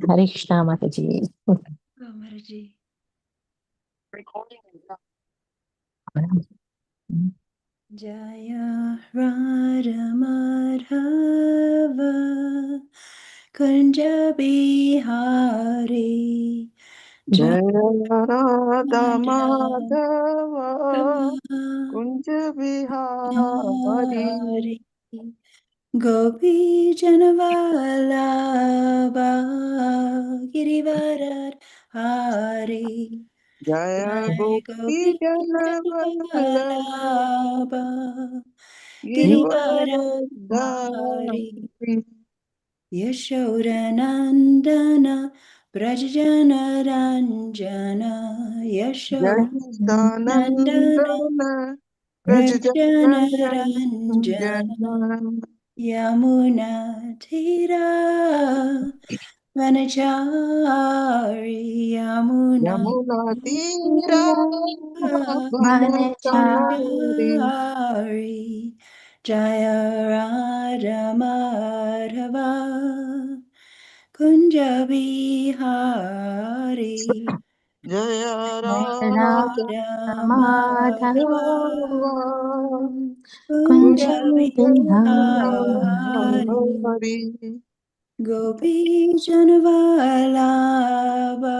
Hare Krishna, Mataji. Mataji. Jaya Radha Madhava Kunja Bihari Jaya Radha Madhava Kunja Bihari Gopi Janavallabha Girivarar Hari Jaya Gopi Gopi Janavallabha Janavallabha Girivarar Hari Girivaradari Yashodanandana Brajjana Ranjana Yashodanandana Jananandana Brajjana Prajjana Ranjana Yamuna Tira Vanachari Yamuna Jamuna Tira Vanachari Vanachari Jaya Radha Madhava Kunja Bihari Jaya Radha Radha Madhava Madhava Kunja Kunja Bihari Bihari Gopi Janavallabha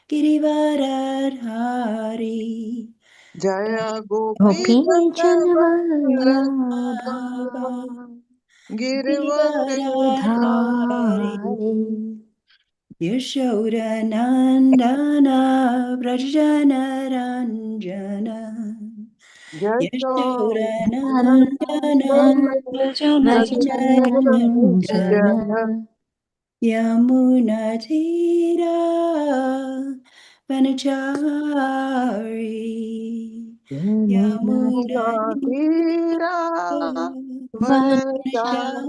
Girivaradhari Jaya Gopi Gopi Janavallabha Janavallabha Girivaradhari Janavallabha Yashodanandana Vrajjana Ranjana Yashodanandana Vrajjana Ranjana Yamuna Tira Vanachari Yamuna Tira Vanachari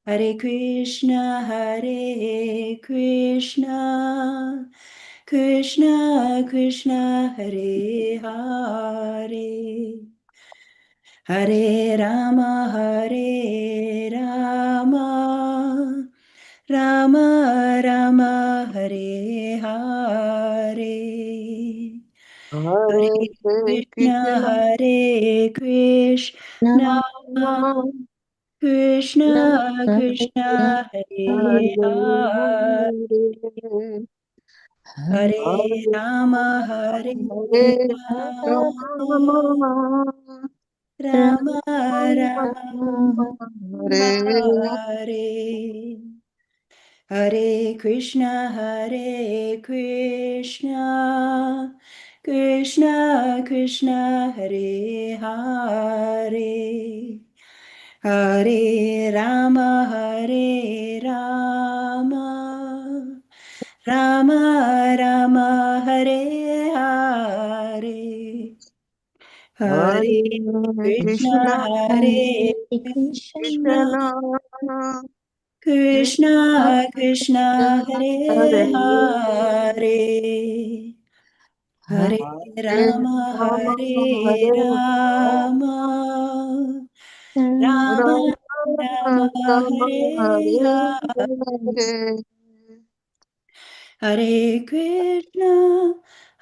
Vanachari Hare Krishna Krishna Krishna Hare Hare Hare Rama Rama Rama Hare Hare Hare Hare Krishna Krishna Krishna Krishna Hare Hare Hare Rama Rama Rama Hare Hare Krishna Krishna Krishna Hare Hare Hare Rama Rama Rama Hare Hare Hare Krishna Krishna Hare Krishna Krishna Krishna Krishna Hare Hare Hare Hare Rama Rama Rama Rama Hare Hare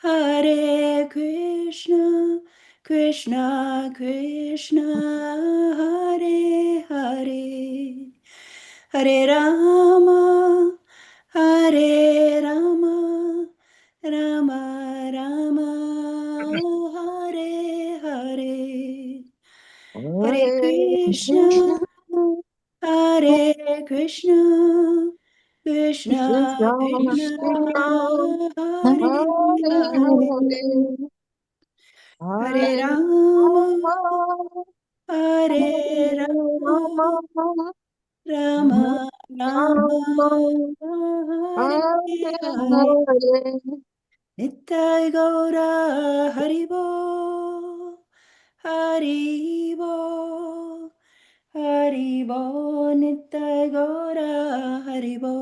Hare Krishna Krishna Krishna Hare Hare Hare Rama Rama Rama Hare Hare Hare Krishna Krishna Hare Krishna Krishna Krishna Hare Hare Hare Rama Hare Rama Rama Rama Hare Hare Nitya Gaura Haribo Haribo Haribo Nitya Gaura Haribo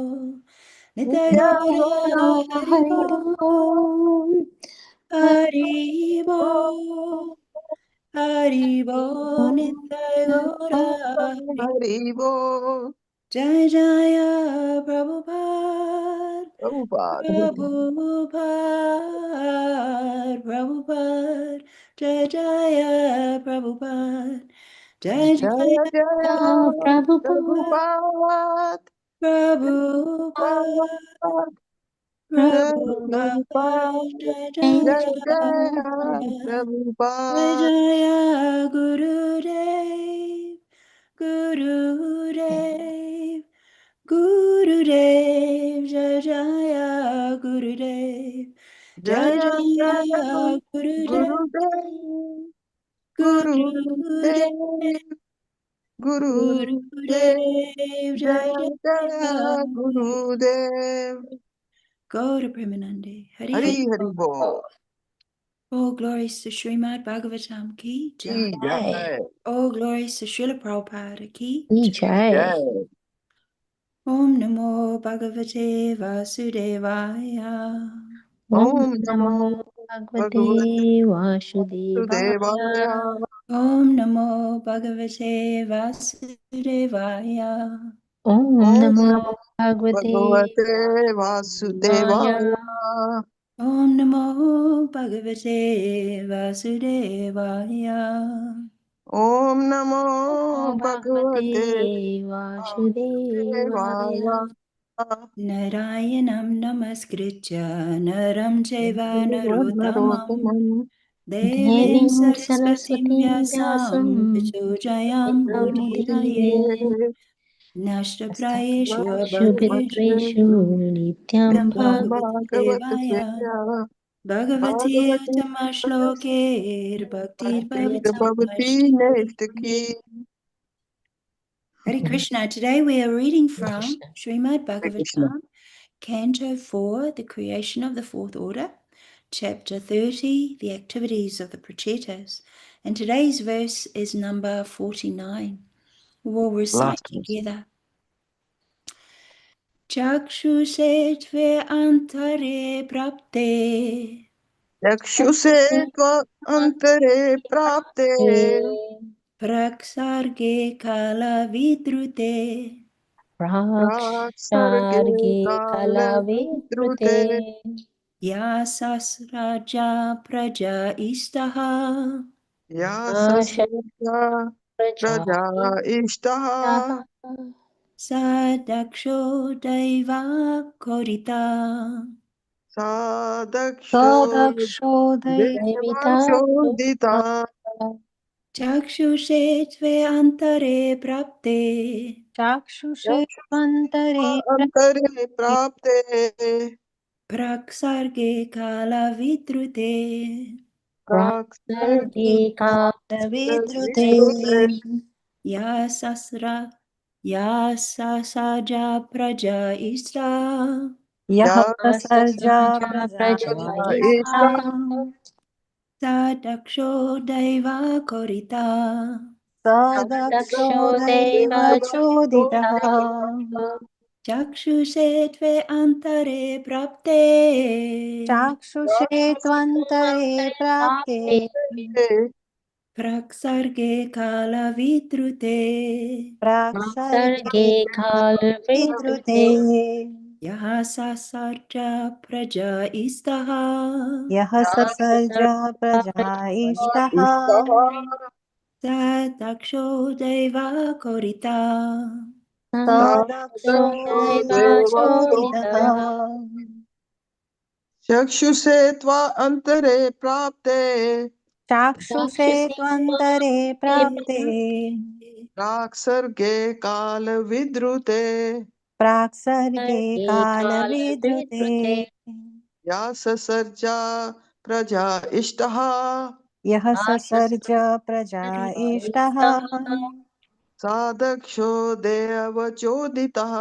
Nitya Gaura Haribo Haribo Haribo Nitya Gaura Haribo Jai Jaya Prabhupada, Prabhupada. Prabhupada, Prabhupada, Jai Jaya Prabhupada, Jai Jaya Jaya Jaya Prabhupada, Prabhupada. Prabhupada, Jaya Prabhupada, Prabhupada. Jai Jaya Jaya, Jaya Jai Prabhupada. Jaya Gurudev, Gurudev, Gurudev, Jai Jaya Gurudev, Jai Jaya Jaya Jaya Gurudev, Gurudev. Gurudev, Gurudev. Gurudev. Gurudev, Jai Jaya Jaya. Jaya Gurudev. Go to Premanande. Hari Hari Hari. Hari Bol. Oh, glories to Śrīmad-Bhāgavatam ki jai. Ki Jai. Oh, glories to Srila Prabhupada ki jai. Jai. Jai. Om Namo Bhagavate Vasudevaya. Om Om Namo Namo Bhagavate Bhagavate Vasudevaya. Vasudevaya. Om Namo Bhagavate Vasudevaya. Om Om Namo Namo Bhagavate Bhagavate Vasudevaya. Vasudevaya. Om Namo Bhagavate Vasudevaya. Om Namo Namo Bhagavate Bhagavate Vasudevaya. Vasudevaya. Narayanam Namaskritya Naram Chaiva Narottamam Narottamam Devim Devim Saraswatim Saraswatim Vyasam Vyasam Vichojayam Udhiraye Mudire Nashtaprayeshu Abhadreshu Shubhitreshu Nityam Nityam Bhagavate Bhagavate Bhagavate Bhagavati Bhagavate Uttama Shloke Bhaktir Bhavati Bhakti Nashtaki. Naistaki. Hare Krishna. Today we are reading Hare from Krishna. Srimad Hare Krishna. Bhagavatam, Canto 4, The Creation of the Fourth Order, Chapter 30, The Activities of the Prachetas. And today's verse is number 49. We'll recite Last verse. together. Chakshushetve antare prapte Yakshuse tva antare prapte praksarge kala vidrute praksarge Praksharge kala Kalavidrute vidrute yasasraja praja istaha Asha yasasya praja Prajai ishtaha Sadaksho Daiva Korita sadaksho Sadakshodai Devita devachodita Chakshushetve Antare Prapte Chakshushe Tvantare antare prapte Praksarge Kala Vidrute praksarge Praksarge Kalavidrute vidrute Yasasra Yasasaja Praja Isra Sarja praja Prajaista ishtaha Sadaksho Daiva Korita Sadakshodeva Chodita Chakshushetve Antare Prapte Chakshushe Tvantare Prapte Praksarge Kala Vidrute Praksarge Kalavidrute Yahasa Sarja Praja Istaha Yaha Sasarja Prajaishtaha Sadaksho Deva Korita Sadakshodeva Chodita चक्षुषे त्वा अंतरे प्राप्ते Chakshushe Tvantare Prapte प्राक्सर्गे काल विद्रुते Praksarge Kalavidrute या ससर्जा प्रजा इष्टः Yaha Sasarja Prajaishtaha सादक्षो देवचोदितः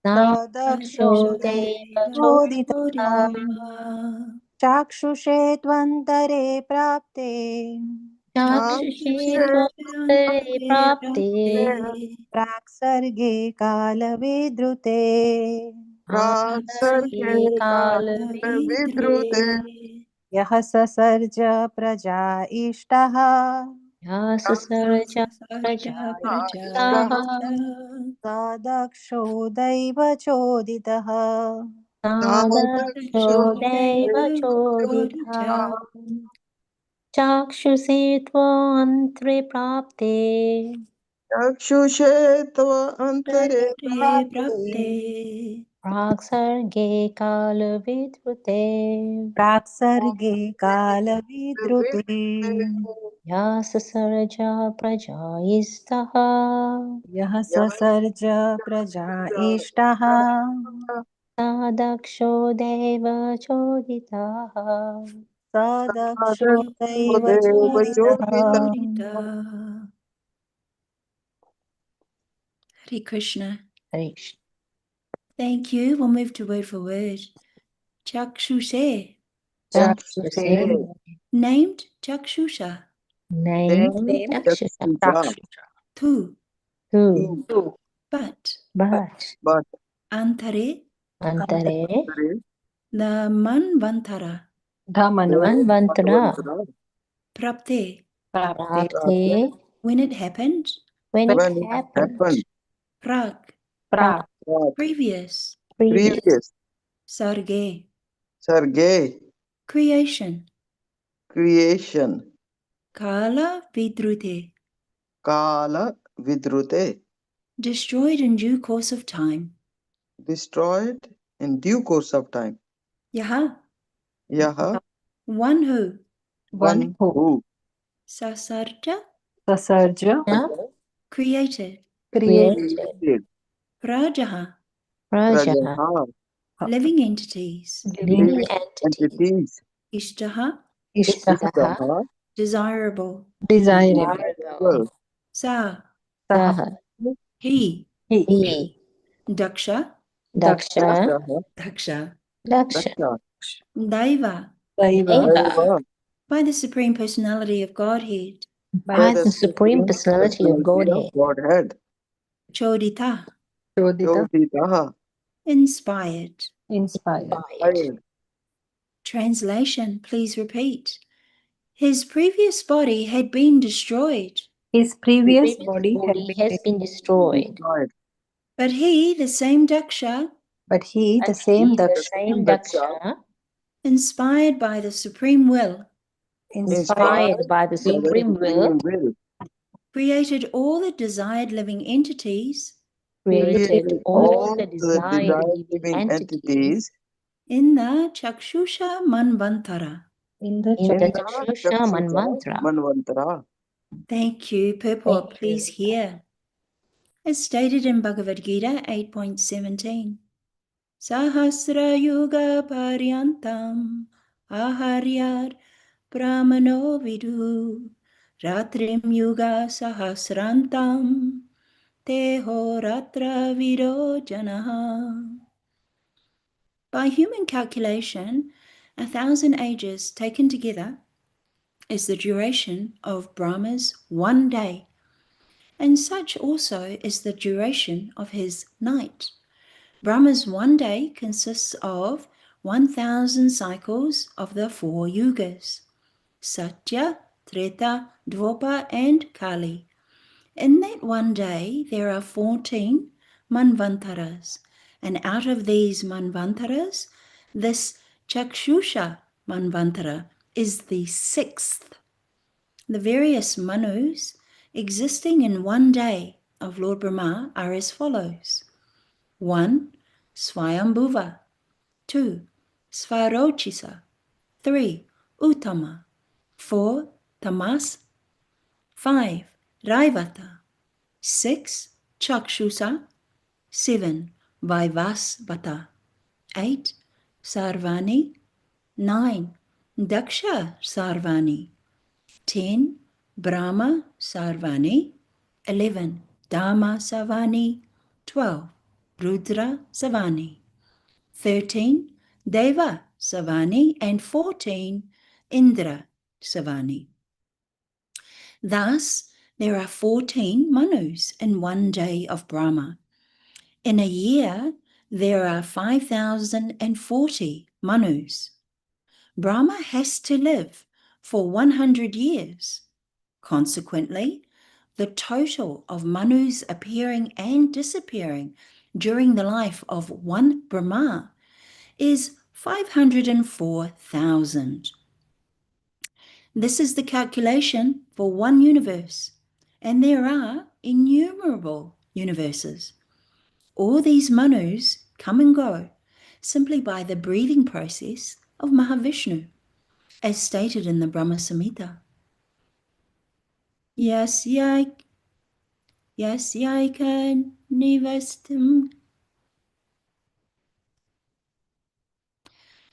Sadakshodeva Chodita Chakshushe Tvantare Prapte Chakshushe चाक्षुषे Tvantare Prapte Praksarge Kalavidrute प्राक्सर्गे Praksarge काल विद्रुते Kalavidrute Yaha Sasarja Praja Ishtaha Yasasarja Sarja praja Prajayistaha ista Sadaksho Daiva Choditaha Sadaksho Daiva Choditaha Chakshusi Tvantre Prapte चक्षुषे तव अंतरे Te prapte Praksarge Kala Vidrute Praksarge Kala Vidrute Yasasarja Prajayistaha Yasasarja Prajayistaha Sadaksho Deva Choditaha Sadaksho Deva Dev ज्योतिता Choditaha Hare Krishna. Harish. Thank you. We'll move to word for word. Chakshushe, Chakshuse named Chakshusha. named Chakshusha Tu, Tu but but Antare, Antare the Manvantara. Manvantara Prapte, Prapte when it happened. when when it it happened happened Prak, Prak previous. previous Sarge, Sarge creation. creation Kala Vidrute, Kala Vidrute destroyed in due course of time. destroyed in due course of time. Yaha, Yaha one who. one who Sasarja, Sasarja created. created created Prajaha, Prajaha Prajaha living entities. living living entity entities. Ishtaha, Ishtaha Ishtaha desirable. desirable Sa, Saha he. he Daksha, Daksha Daksha. Daksha Daksha Daiva, Daiva Deva by the Supreme Personality of Godhead. by the Supreme Personality of Godhead Godhead. Chodita, Chodita Yodhitaha inspired. inspired Translation, please repeat. His previous body had been destroyed, His previous body body has been destroyed, but he, the same Daksha, but he, the same Daksha, inspired by the Supreme Will, inspired by the Supreme Will, created all the desired living entities created all the desired desired living entities in the Chakshusha Manvantara. in the Chakshusha Manvantara. Manvantara. Thank you. Purport, please hear. As stated in Bhagavad Gita 8.17, Sahasra Yuga Paryantam Aharyar Brahmano Vidu Ratrim Yuga Sahasrantam Teho Ratra Vido Janaha. By human calculation, 1,000 ages taken together is the duration of Brahma's one day, and such also is the duration of his night. Brahma's one day consists of 1,000 cycles of the 4 yugas, Satya, Treta, Dvapa, and Kali. In that one day, there are 14 manvantaras, and out of these manvantaras, this Chakshusha manvantara is the 6th. The various manus existing in one day of Lord Brahma are as follows. 1. Swayambhuva. 2. Svarochisa. 3. Uttama. 4. Tamas. 5. Raivata. 6. Chakshusa. 7. Vaivasvata. 8. Sarvani. 9. Daksha Sarvani. 10. Brahma Sarvani. 11. Dharma Sarvani. 12. Rudra Savani. 13. Deva Savani. And 14. Indra Savani. Thus, there are 14 manus in one day of Brahma. In a year, there are 5,040 manus. Brahma has to live for 100 years. Consequently, the total of manus appearing and disappearing during the life of one Brahma is 504,000. This is the calculation for one universe, and there are innumerable universes. All these manus come and go simply by the breathing process of Mahavishnu, as stated in the Brahma Samhita. Yasyaka nivastam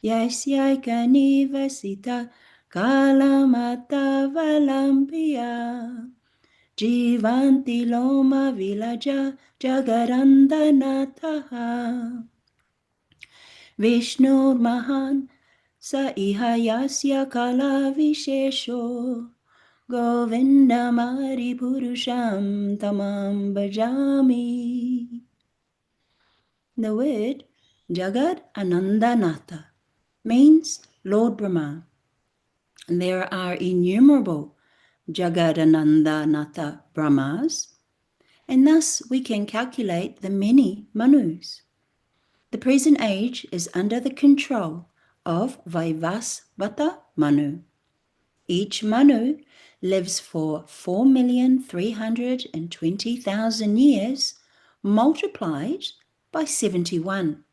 Yasyaka nivasita kalamata valampiya Jivanti loma vilaja jagarandanataha Vishnur mahan sa iha yasya kala vishesho Govindamari purusham tamam bhajami. The word Jagat Anandanatha means Lord Brahma. And there are innumerable Jagadanandanatha Brahmas, and thus we can calculate the many Manus. The present age is under the control of Vaivasvata Manu. Each Manu lives for 4,320,000 years multiplied by 71.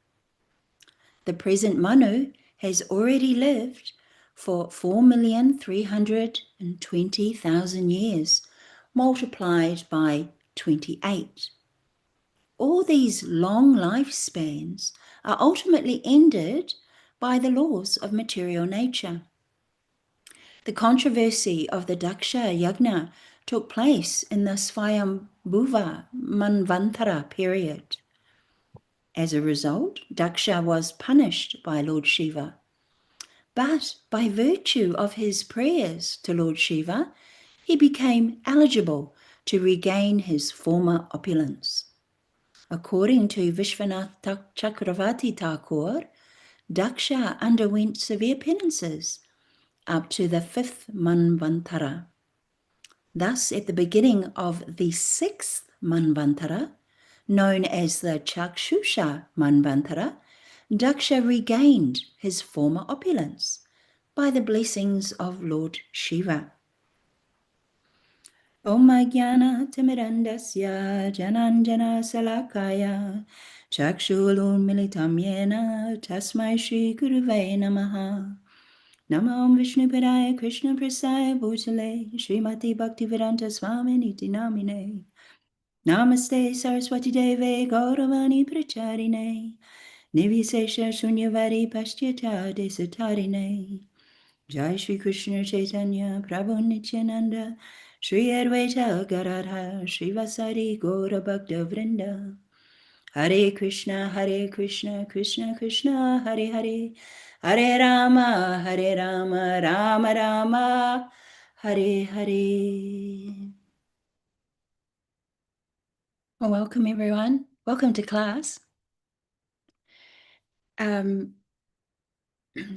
The present Manu has already lived for 4,320,000 years multiplied by 28. All these long lifespans are ultimately ended by the laws of material nature. The controversy of the Daksha Yajna took place in the Swayambhuva Manvantara period. As a result, Daksha was punished by Lord Shiva. But by virtue of his prayers to Lord Shiva, he became eligible to regain his former opulence. According to Vishwanath Chakravarti Thakur, Daksha underwent severe penances up to the 5th Manvantara. Thus, at the beginning of the 6th Manvantara, known as the Chakshusha Manvantara, Daksha regained his former opulence by the blessings of Lord Shiva. Om Ajnana Timirandasya Jananjana Salakaya Chakshulun Militam Yena Tasmai Shri Gurave Namaha Namo Om Vishnu Padaya Krishna Prasaya Bhutale Srimati Bhaktivedanta Swami Niti Namine Namaste Saraswati Deve Gauravani Pracharine Nivishesha Shunyavadi Paschyata Desatarine Jai Shri Krishna Chaitanya Prabhu Nityananda Shri Advaita Gadadhar Shri Vasari Gaura Bhakta Vrinda Hare Krishna Krishna Krishna Hare Hare Hare Rama Rama Rama Hare Hare. Well, welcome everyone. Welcome to class. So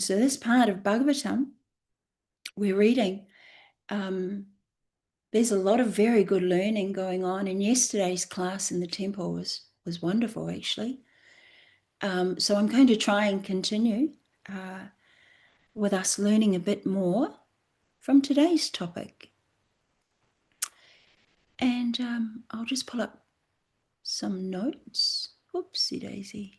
this part of Bhagavatam we're reading, there's a lot of very good learning going on, and yesterday's class in the temple was wonderful actually. So I'm going to try and continue with us learning a bit more from today's topic. And I'll just pull up some notes. Oopsie daisy.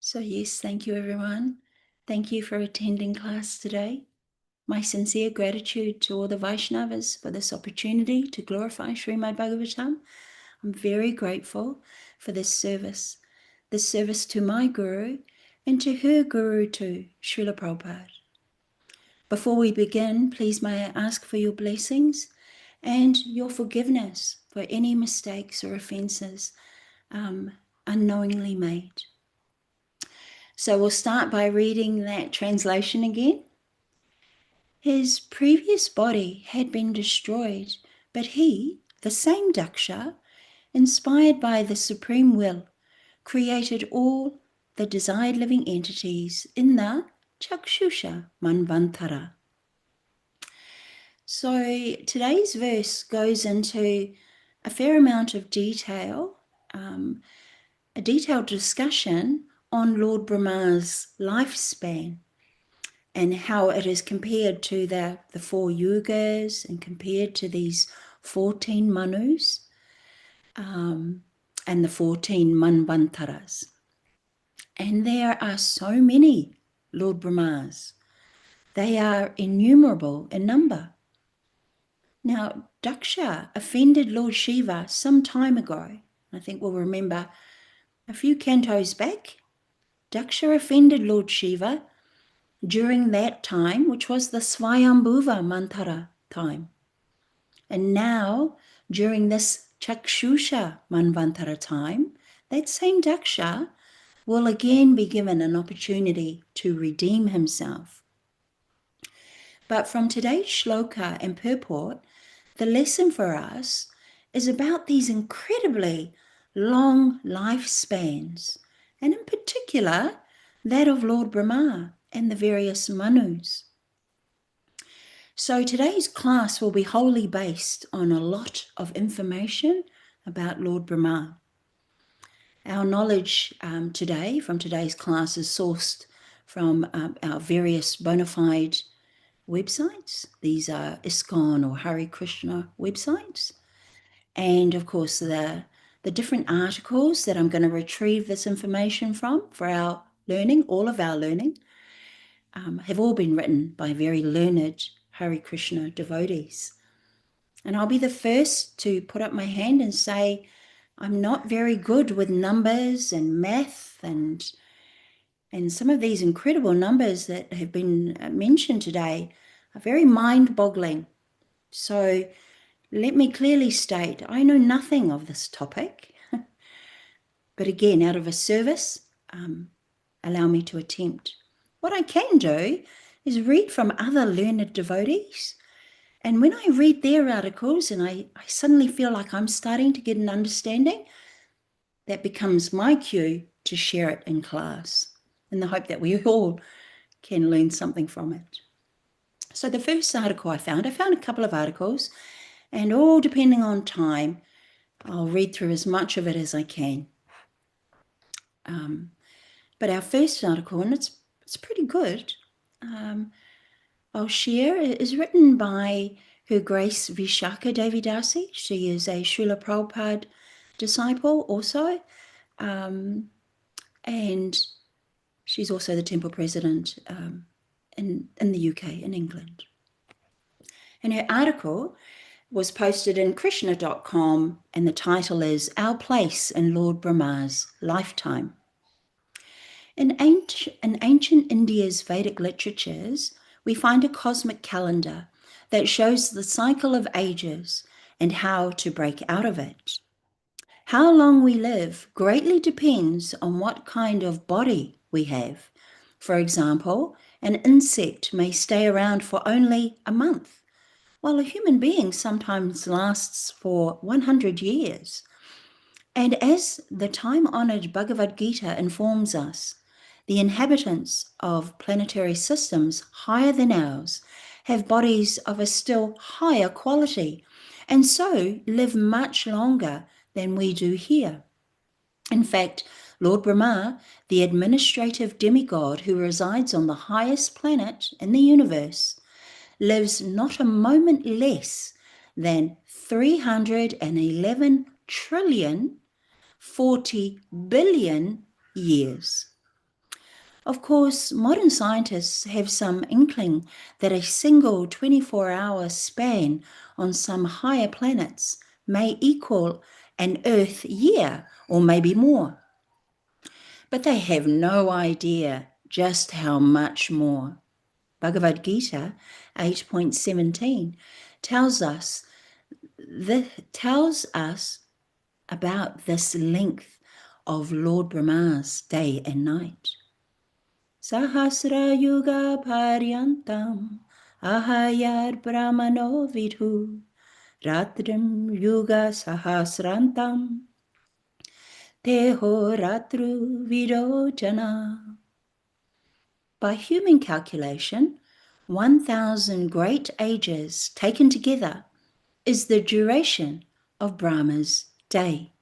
So yes, thank you everyone. Thank you for attending class today. My sincere gratitude to all the Vaishnavas for this opportunity to glorify Śrīmad-Bhāgavatam. I'm very grateful for this service to my Guru and to her Guru too, Srila Prabhupada. Before we begin, please may I ask for your blessings and your forgiveness for any mistakes or offenses unknowingly made. So we'll start by reading that translation again. His previous body had been destroyed, but he, the same Daksha, inspired by the Supreme Will, created all the desired living entities in the Chakshusha Manvantara. So today's verse goes into a fair amount of detail, a detailed discussion on Lord Brahma's lifespan and how it is compared to the 4 yugas and compared to these 14 manus and the 14 manvantaras. And there are so many Lord Brahmas. They are innumerable in number. Now, Daksha offended Lord Shiva some time ago. I think we'll remember a few cantos back. Daksha offended Lord Shiva during that time, which was the Swayambhuva Mantara time. And now, during this Chakshusha Manvantara time, that same Daksha will again be given an opportunity to redeem himself. But from today's shloka and purport, the lesson for us is about these incredibly long lifespans, and in particular, that of Lord Brahma and the various manus. So today's class will be wholly based on a lot of information about Lord Brahma. Our knowledge today from today's class is sourced from our various bona fide websites. These are ISKCON or Hare Krishna websites. And of course, the different articles that I'm going to retrieve this information from for our learning, all of our learning, have all been written by very learned Hare Krishna devotees. And I'll be the first to put up my hand and say, I'm not very good with numbers and math and some of these incredible numbers that have been mentioned today are very mind-boggling. So let me clearly state, I know nothing of this topic. But again, out of a service, allow me to attempt. What I can do is read from other learned devotees. And when I read their articles and I suddenly feel like I'm starting to get an understanding, that becomes my cue to share it in class in the hope that we all can learn something from it. So the first article I found a couple of articles, and all depending on time, I'll read through as much of it as I can. But our first article, and it's pretty good, I'll share, is written by Her Grace Vishaka Devi Dasi. She is a Srila Prabhupada disciple also, and she's also the temple president in the UK, in England. And her article was posted in Krishna.com, and the title is Our Place in Lord Brahma's Lifetime. In ancient India's Vedic literatures, we find a cosmic calendar that shows the cycle of ages and how to break out of it. How long we live greatly depends on what kind of body we have. For example, an insect may stay around for only a month, while a human being sometimes lasts for 100 years. And as the time-honored Bhagavad Gita informs us, the inhabitants of planetary systems higher than ours have bodies of a still higher quality, and so live much longer than we do here. In fact, Lord Brahma, the administrative demigod who resides on the highest planet in the universe, lives not a moment less than 311 trillion 40 billion years. Of course, modern scientists have some inkling that a single 24-hour span on some higher planets may equal an Earth year or maybe more. But they have no idea just how much more. Bhagavad Gita 8.17 tells us about this length of Lord Brahma's day and night. Sahasra yuga paryantam ahayar brahmano vidhu ratrim yuga sahasrantam teho ratru vidojana. By human calculation, 1,000 great ages taken together is the duration of Brahma's day.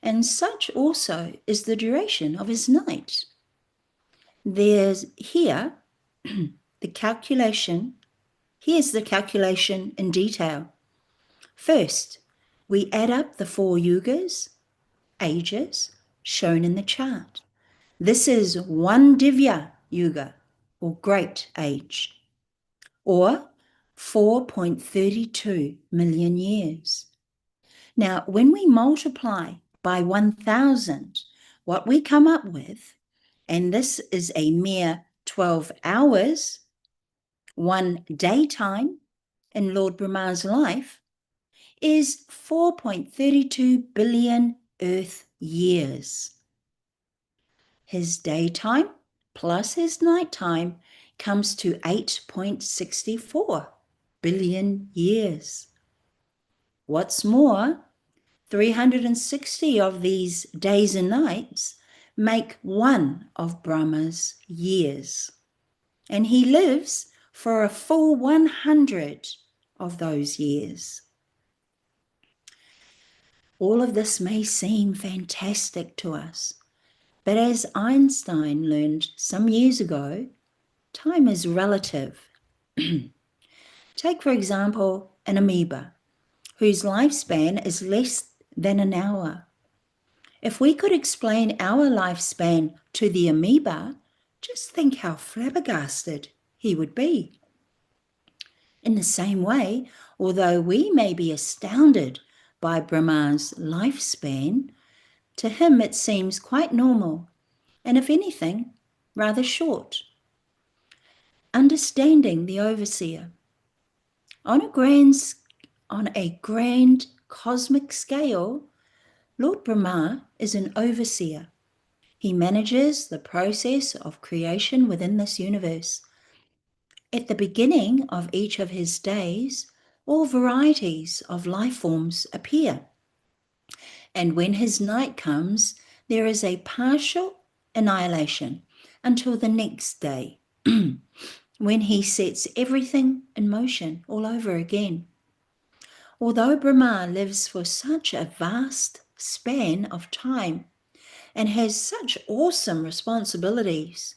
And such also is the duration of his night. There's here the calculation. Here's the calculation in detail. First, we add up the 4 yugas, ages, shown in the chart. This is 1 Divya Yuga, or great age, or 4.32 million years. Now, when we multiply by 1,000, what we come up with, and this is a mere 12 hours, 1 daytime in Lord Brahma's life, is 4.32 billion Earth years. His daytime plus his nighttime comes to 8.64 billion years. What's more, 360 of these days and nights make one of Brahma's years, and he lives for a full 100 of those years. All of this may seem fantastic to us, but as Einstein learned some years ago, time is relative. Take, for example, an amoeba, whose lifespan is less than an hour. If we could explain our lifespan to the amoeba, just think how flabbergasted he would be. In the same way, although we may be astounded by Brahma's lifespan, to him it seems quite normal, and if anything, rather short. Understanding the overseer. On a grand cosmic scale, Lord Brahma is an overseer. He manages the process of creation within this universe. At the beginning of each of his days, all varieties of life forms appear. And when his night comes, there is a partial annihilation until the next day, when he sets everything in motion all over again. Although Brahma lives for such a vast span of time and has such awesome responsibilities,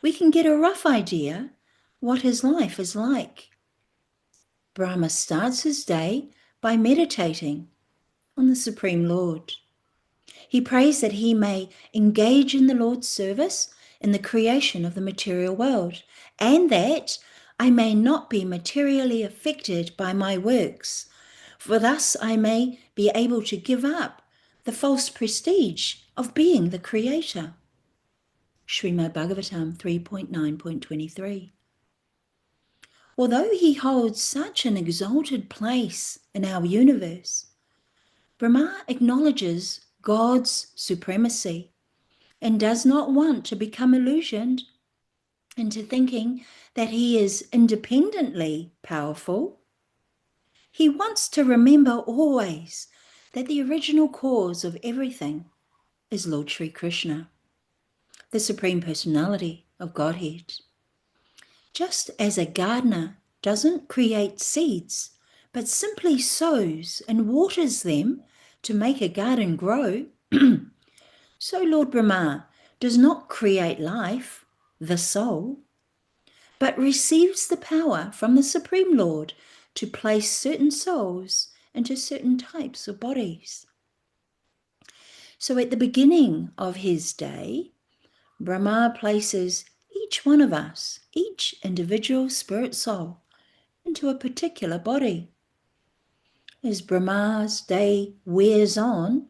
we can get a rough idea what his life is like. Brahma starts his day by meditating on the Supreme Lord. He prays that he may engage in the Lord's service in the creation of the material world, and that I may not be materially affected by my works, for thus I may be able to give up the false prestige of being the creator. Śrīmad-Bhāgavatam 3.9.23. Although he holds such an exalted place in our universe, Brahma acknowledges God's supremacy and does not want to become illusioned into thinking that he is independently powerful. He wants to remember always that the original cause of everything is Lord Sri Krishna, the Supreme Personality of Godhead. Just as a gardener doesn't create seeds, but simply sows and waters them to make a garden grow, so Lord Brahma does not create life, the soul, but receives the power from the Supreme Lord to place certain souls into certain types of bodies. So at the beginning of his day, Brahma places each one of us, each individual spirit soul, into a particular body. As Brahma's day wears on,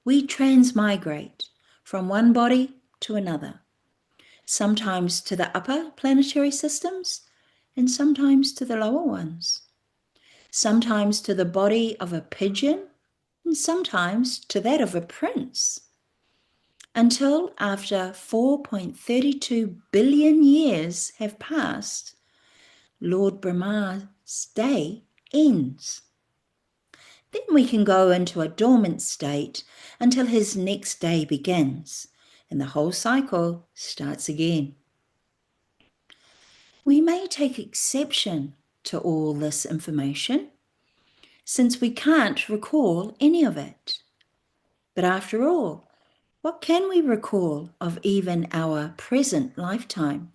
we transmigrate from one body to another, sometimes to the upper planetary systems and sometimes to the lower ones, sometimes to the body of a pigeon and sometimes to that of a prince, until after 4.32 billion years have passed, Lord Brahma's day ends. Then we can go into a dormant state until his next day begins, and the whole cycle starts again. We may take exception to all this information, since we can't recall any of it. But after all, what can we recall of even our present lifetime?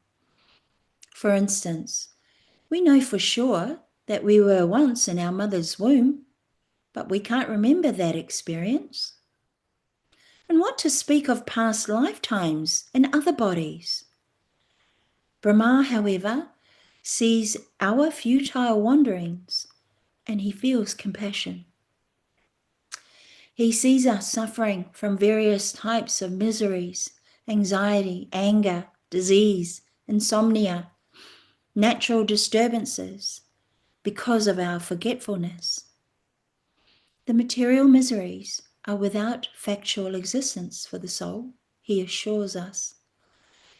For instance, we know for sure that we were once in our mother's womb, but we can't remember that experience. And what to speak of past lifetimes in other bodies? Brahma, however, sees our futile wanderings and he feels compassion. He sees us suffering from various types of miseries, anxiety, anger, disease, insomnia, natural disturbances because of our forgetfulness. The material miseries are without factual existence for the soul, he assures us.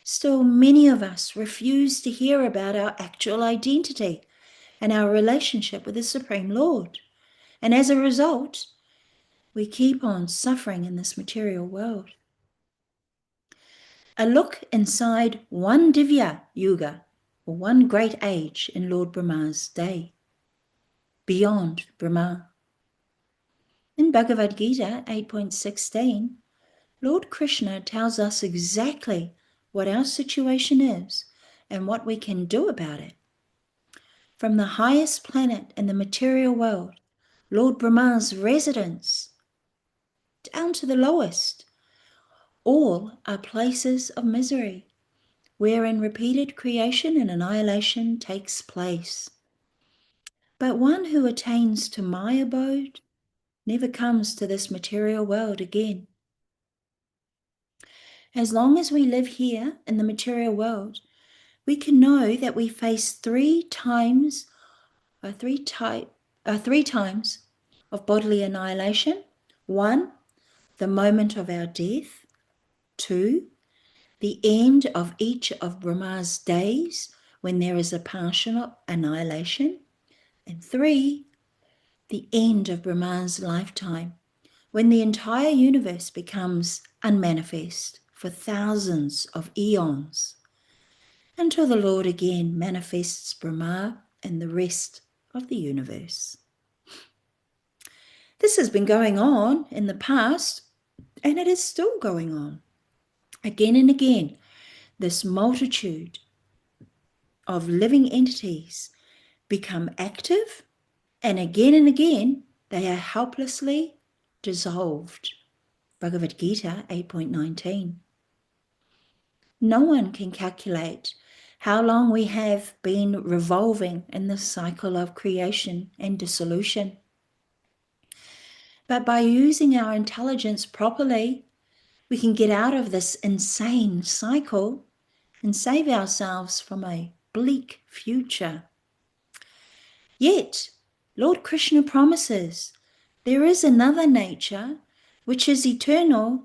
Still, many of us refuse to hear about our actual identity and our relationship with the Supreme Lord. And as a result, we keep on suffering in this material world. A look inside one Divya Yuga, or one great age in Lord Brahma's day, beyond Brahma. In Bhagavad Gita 8.16, Lord Krishna tells us exactly what our situation is and what we can do about it. From the highest planet in the material world, Lord Brahma's residence, down to the lowest, all are places of misery, wherein repeated creation and annihilation takes place. But one who attains to my abode never comes to this material world again. As long as we live here in the material world, we can know that we face three times of bodily annihilation. 1, the moment of our death. 2, the end of each of Brahma's days when there is a partial annihilation. And 3, the end of Brahma's lifetime when the entire universe becomes unmanifest for thousands of eons, until the Lord again manifests Brahma and the rest of the universe. This has been going on in the past, and it is still going on. Again and again, this multitude of living entities become active, and again they are helplessly dissolved. Bhagavad Gita 8.19. No one can calculate how long we have been revolving in this cycle of creation and dissolution. But by using our intelligence properly, we can get out of this insane cycle and save ourselves from a bleak future. Yet, Lord Krishna promises there is another nature which is eternal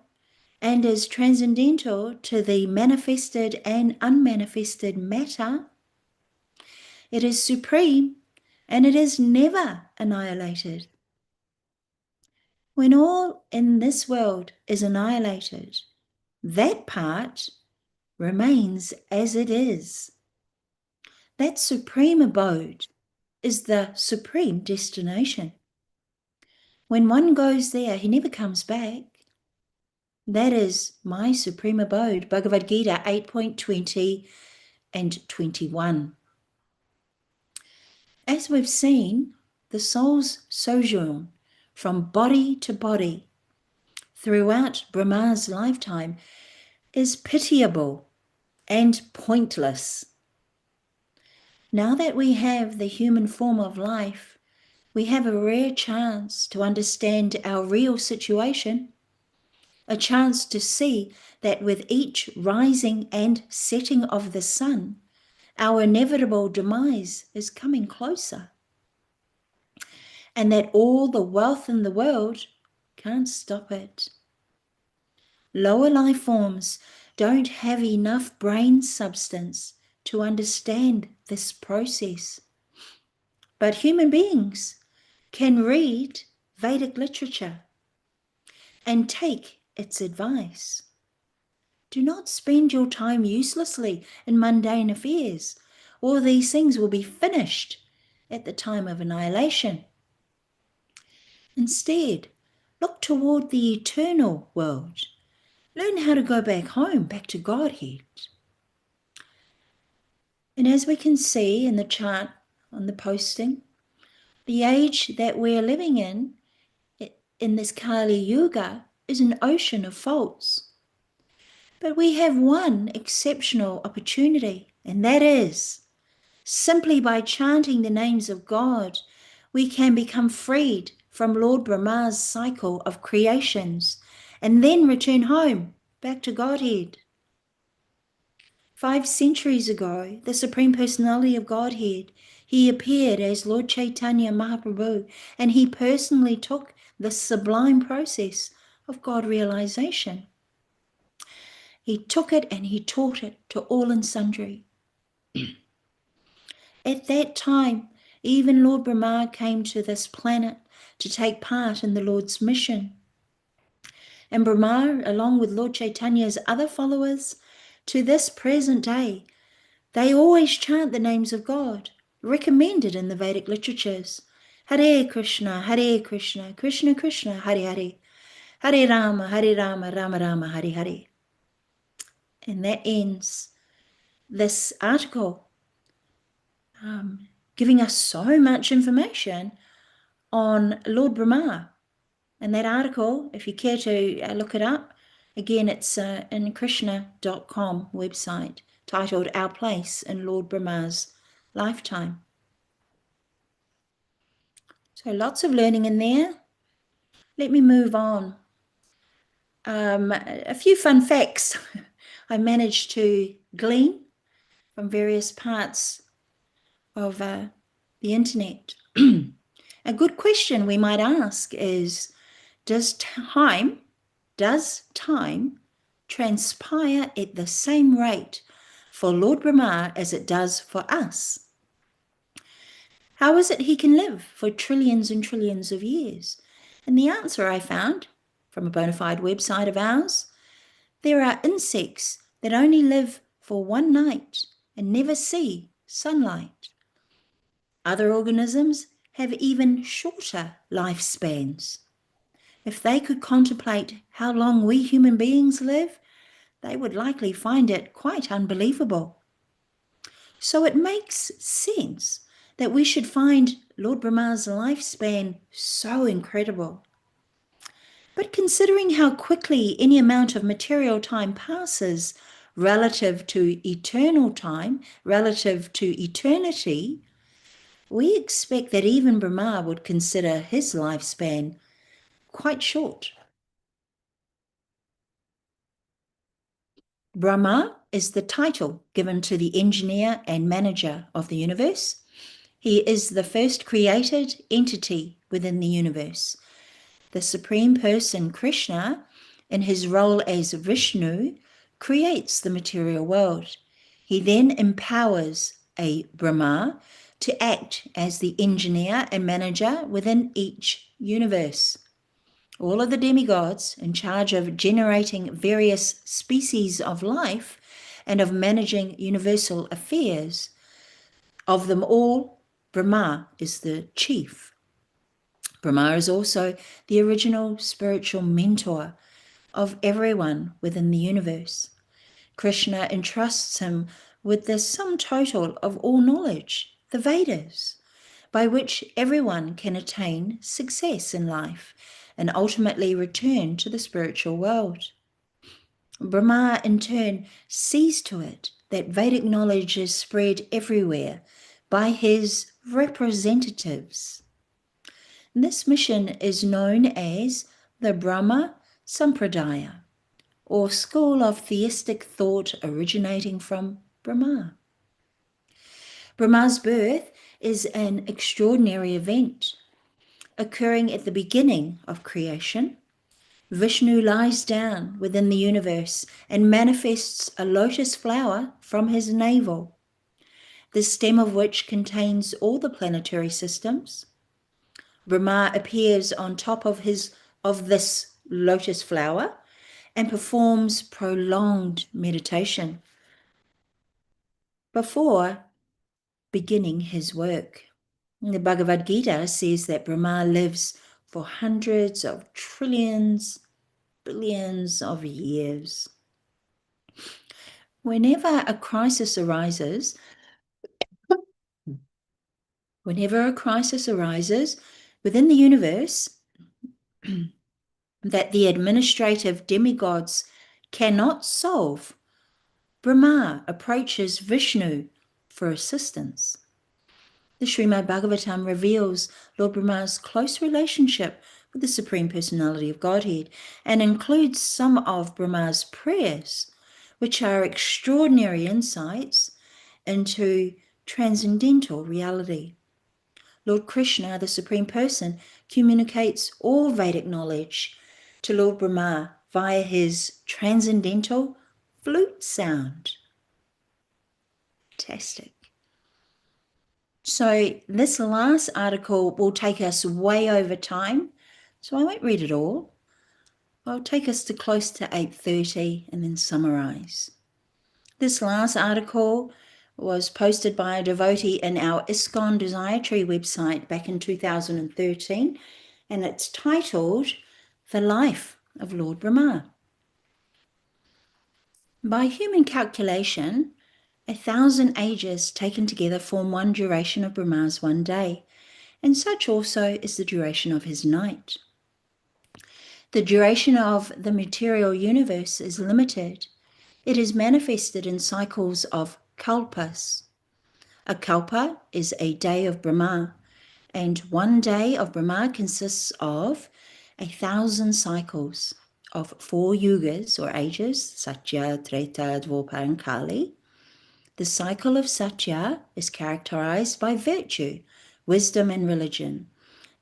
and is transcendental to the manifested and unmanifested matter. It is supreme and it is never annihilated. When all in this world is annihilated, that part remains as it is. That supreme abode is the supreme destination. When one goes there, he never comes back. That is my supreme abode, Bhagavad Gita 8.20 and 21. As we've seen, the soul's sojourn from body to body throughout Brahma's lifetime is pitiable and pointless. Now that we have the human form of life, we have a rare chance to understand our real situation, a chance to see that with each rising and setting of the sun, our inevitable demise is coming closer, and that all the wealth in the world can't stop it. Lower life forms don't have enough brain substance to understand this process. But human beings can read Vedic literature and take its advice. Do not spend your time uselessly in mundane affairs all these things will be finished at the time of annihilation. Instead, look toward the eternal world. Learn how to go back home, back to Godhead. And as we can see in the chart on the posting, the age that we're living in this Kali Yuga, is an ocean of faults. But we have one exceptional opportunity, and that is, simply by chanting the names of God, we can become freed from Lord Brahma's cycle of creations and then return home, back to Godhead. 5 centuries ago, the Supreme Personality of Godhead, he appeared as Lord Chaitanya Mahaprabhu, and he personally took the sublime process of God realization. He took it and he taught it to all and sundry. At that time, even Lord Brahma came to this planet to take part in the Lord's mission. And Brahma, along with Lord Chaitanya's other followers, to this present day, they always chant the names of God, recommended in the Vedic literatures. Hare Krishna, Krishna Krishna, Hare Hare, Hare Rama, Rama Rama, Hare Hare. And that ends this article, giving us so much information on Lord Brahma. And that article, if you care to look it up, again, it's in Krishna.com website, titled Our Place in Lord Brahma's Lifetime. So lots of learning in there. Let me move on. A few fun facts I managed to glean from various parts of the internet. A good question we might ask is, does time transpire at the same rate for Lord Brahma as it does for us? How is it he can live for trillions and trillions of years? And the answer I found from a bona fide website of ours, there are insects that only live for one night and never see sunlight. Other organisms have even shorter lifespans. If they could contemplate how long we human beings live, they would likely find it quite unbelievable. So it makes sense that we should find Lord Brahma's lifespan so incredible. But considering how quickly any amount of material time passes relative to eternal time, relative to eternity, we expect that even Brahma would consider his lifespan quite short. Brahma is the title given to the engineer and manager of the universe. He is the first created entity within the universe. The Supreme Person, Krishna, in his role as Vishnu, creates the material world. He then empowers a Brahma to act as the engineer and manager within each universe. All of the demigods in charge of generating various species of life and of managing universal affairs, of them all, Brahma is the chief. Brahma is also the original spiritual mentor of everyone within the universe. Krishna entrusts him with the sum total of all knowledge, the Vedas, by which everyone can attain success in life and ultimately return to the spiritual world. Brahma, in turn, sees to it that Vedic knowledge is spread everywhere by his representatives. This mission is known as the Brahma Sampradaya, or school of theistic thought originating from Brahma. Brahma's birth is an extraordinary event. Occurring at the beginning of creation, Vishnu lies down within the universe and manifests a lotus flower from his navel, the stem of which contains all the planetary systems. Brahma appears on top of this lotus flower and performs prolonged meditation. Before beginning his work. The Bhagavad Gita says that Brahma lives for hundreds of trillions, billions of years. Whenever a crisis arises within the universe that the administrative demigods cannot solve, Brahma approaches Vishnu for assistance. The Śrīmad-Bhāgavatam reveals Lord Brahma's close relationship with the Supreme Personality of Godhead and includes some of Brahma's prayers, which are extraordinary insights into transcendental reality. Lord Krishna, the Supreme Person, communicates all Vedic knowledge to Lord Brahma via his transcendental flute sound. Fantastic. So this last article will take us way over time, so I won't read it all. I'll take us to close to 8:30 and then summarize. This last article was posted by a devotee in our ISKCON Desire Tree website back in 2013, and it's titled The Life of Lord Brahma. By human calculation, 1,000 ages taken together form one duration of Brahma's one day, and such also is the duration of his night. The duration of the material universe is limited. It is manifested in cycles of kalpas. A kalpa is a day of Brahma, and one day of Brahma consists of 1,000 cycles of 4 yugas or ages, Satya, Treta, Dvapara, and Kali. The cycle of Satya is characterized by virtue, wisdom, and religion,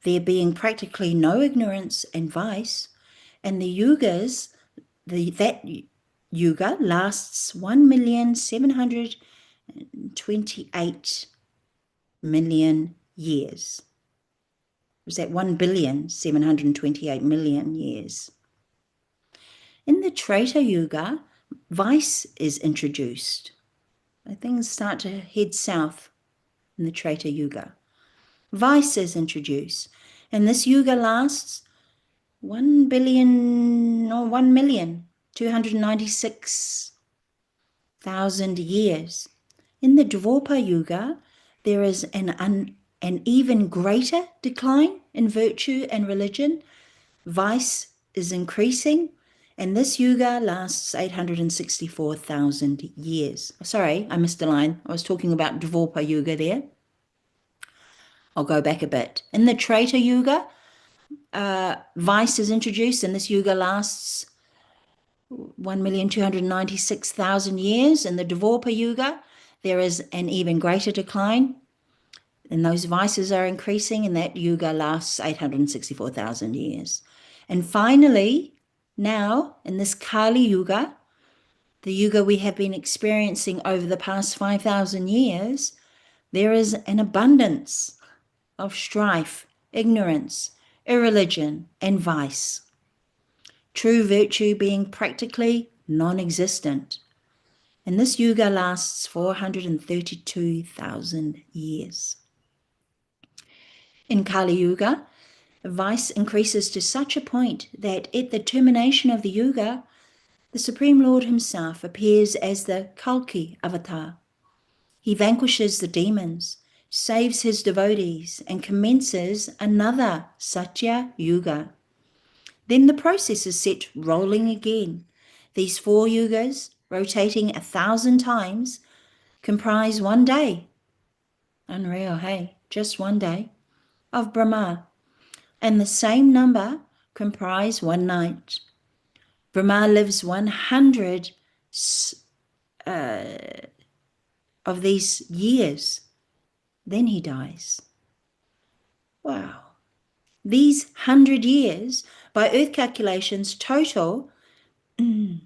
there being practically no ignorance and vice, and the yugas, that yuga lasts 1,728,000,000 years. Was that 1,728,000,000 years? In the Treta Yuga, vice is introduced. Things start to head south in the Treta Yuga. Vice is introduced, and this yuga lasts 1,296,000 years. In the Dvapara Yuga, there is an even greater decline in virtue and religion. Vice is increasing, and this yuga lasts 864,000 years. Sorry, I missed a line. I was talking about Dvapara Yuga there. I'll go back a bit. In the Treta Yuga, vice is introduced, and this yuga lasts 1,296,000 years. In the Dvapara Yuga, there is an even greater decline, and those vices are increasing, and that yuga lasts 864,000 years. And finally, now, in this Kali Yuga, the yuga we have been experiencing over the past 5,000 years, there is an abundance of strife, ignorance, irreligion, and vice. True virtue being practically non-existent. And this yuga lasts 432,000 years. In Kali Yuga, vice increases to such a point that at the termination of the yuga, the Supreme Lord himself appears as the Kalki avatar. He vanquishes the demons, saves his devotees, and commences another Satya Yuga. Then the process is set rolling again. These 4 yugas, rotating 1,000 times, comprise one day. Unreal, hey? Just one day of Brahma. And the same number comprise one night. Brahma lives 100 of these years. Then he dies. Wow. These 100 years, by earth calculations, total to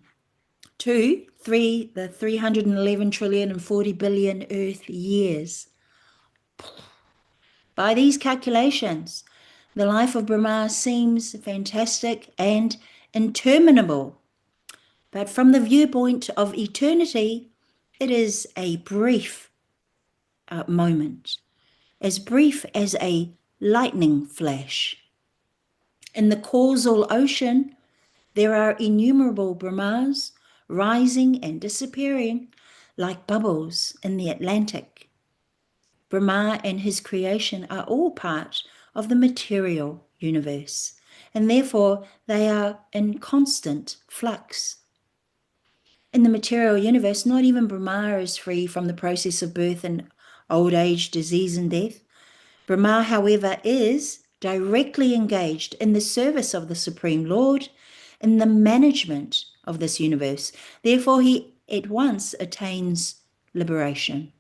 the 311 trillion and 40 billion earth years. By these calculations, the life of Brahma seems fantastic and interminable. But from the viewpoint of eternity, it is a brief moment, as brief as a lightning flash. In the causal ocean, there are innumerable Brahmas rising and disappearing like bubbles in the Atlantic. Brahma and his creation are all part of the material universe, and therefore they are in constant flux. In the material universe, not even Brahma is free from the process of birth and old age, disease and death. Brahma, however, is directly engaged in the service of the Supreme Lord, in the management of this universe. Therefore, he at once attains liberation.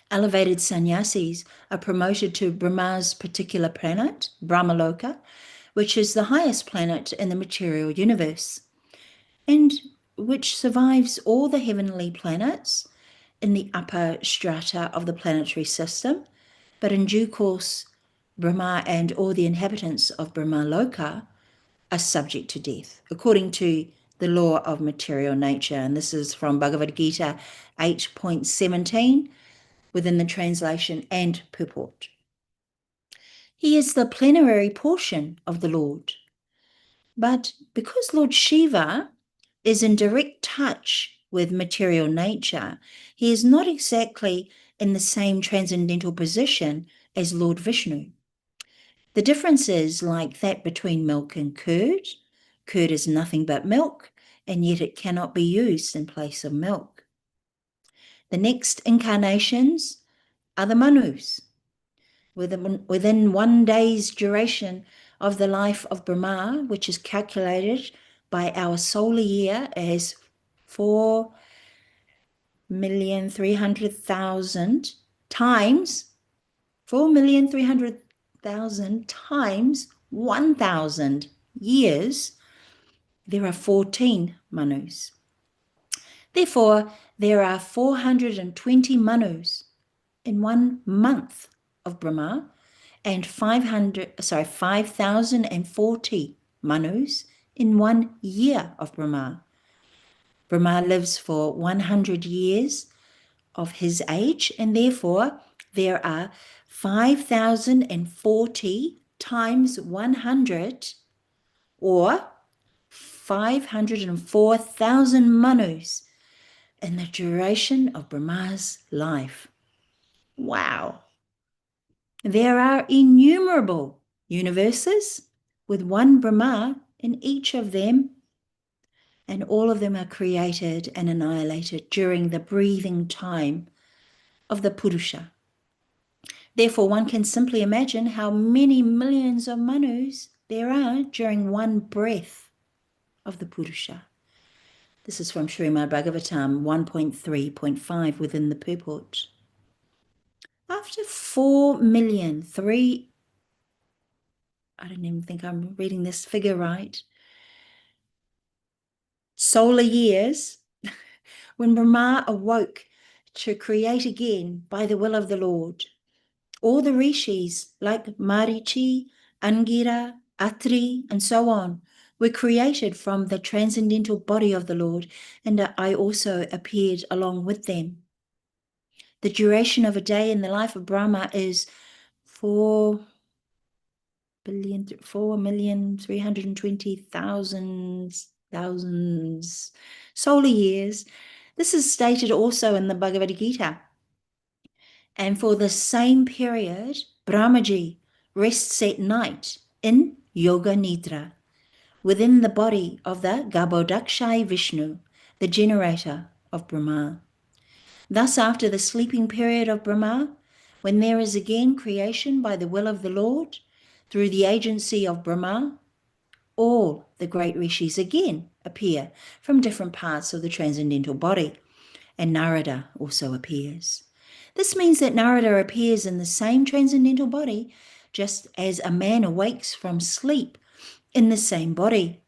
Elevated sannyasis are promoted to Brahma's particular planet, Brahmaloka, which is the highest planet in the material universe, and which survives all the heavenly planets in the upper strata of the planetary system. But in due course, Brahma and all the inhabitants of Brahmaloka are subject to death, according to the law of material nature. And this is from Bhagavad Gita 8.17, within the translation and purport. He is the plenary portion of the Lord. But because Lord Shiva is in direct touch with material nature, he is not exactly in the same transcendental position as Lord Vishnu. The difference is like that between milk and curd. Curd is nothing but milk, and yet it cannot be used in place of milk. The next incarnations are the Manus. Within 1 day's duration of the life of Brahma, which is calculated by our solar year as 4,300,000 times 4,300,000 times 1,000 years, there are 14 Manus. Therefore, there are 420 Manus in 1 month of Brahma, and 5,040 Manus in 1 year of Brahma. Brahma lives for 100 years of his age, and therefore there are 5,040 times 100, or 504,000 Manus in the duration of Brahma's life. Wow! There are innumerable universes with one Brahma in each of them, and all of them are created and annihilated during the breathing time of the Purusha. Therefore, one can simply imagine how many millions of Manus there are during one breath of the Purusha. This is from Śrīmad-Bhāgavatam 1.3.5 within the purport. After 4 million, I don't even think I'm reading this figure right, solar years, when Brahma awoke to create again by the will of the Lord, all the rishis like Marichi, Angira, Atri, and so on were created from the transcendental body of the Lord, and I also appeared along with them. The duration of a day in the life of Brahma is 4,320,000 solar years. This is stated also in the Bhagavad Gita. And for the same period, Brahmaji rests at night in Yoga Nidra, within the body of the Garbhodakshai Vishnu, the generator of Brahma. Thus, after the sleeping period of Brahma, when there is again creation by the will of the Lord, through the agency of Brahma, all the great rishis again appear from different parts of the transcendental body, and Narada also appears. This means that Narada appears in the same transcendental body, just as a man awakes from sleep in the same body.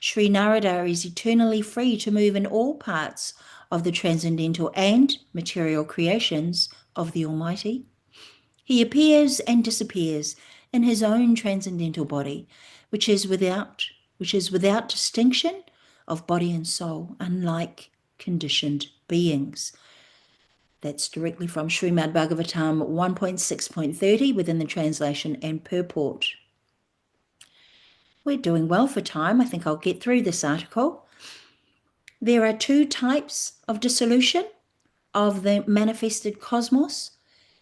Sri Narada is eternally free to move in all parts of the transcendental and material creations of the Almighty. He appears and disappears in his own transcendental body, which is without distinction of body and soul, unlike conditioned beings. That's directly from Śrīmad-Bhāgavatam 1.6.30 within the translation and purport. We're doing well for time. I think I'll get through this article. There are two types of dissolution of the manifested cosmos.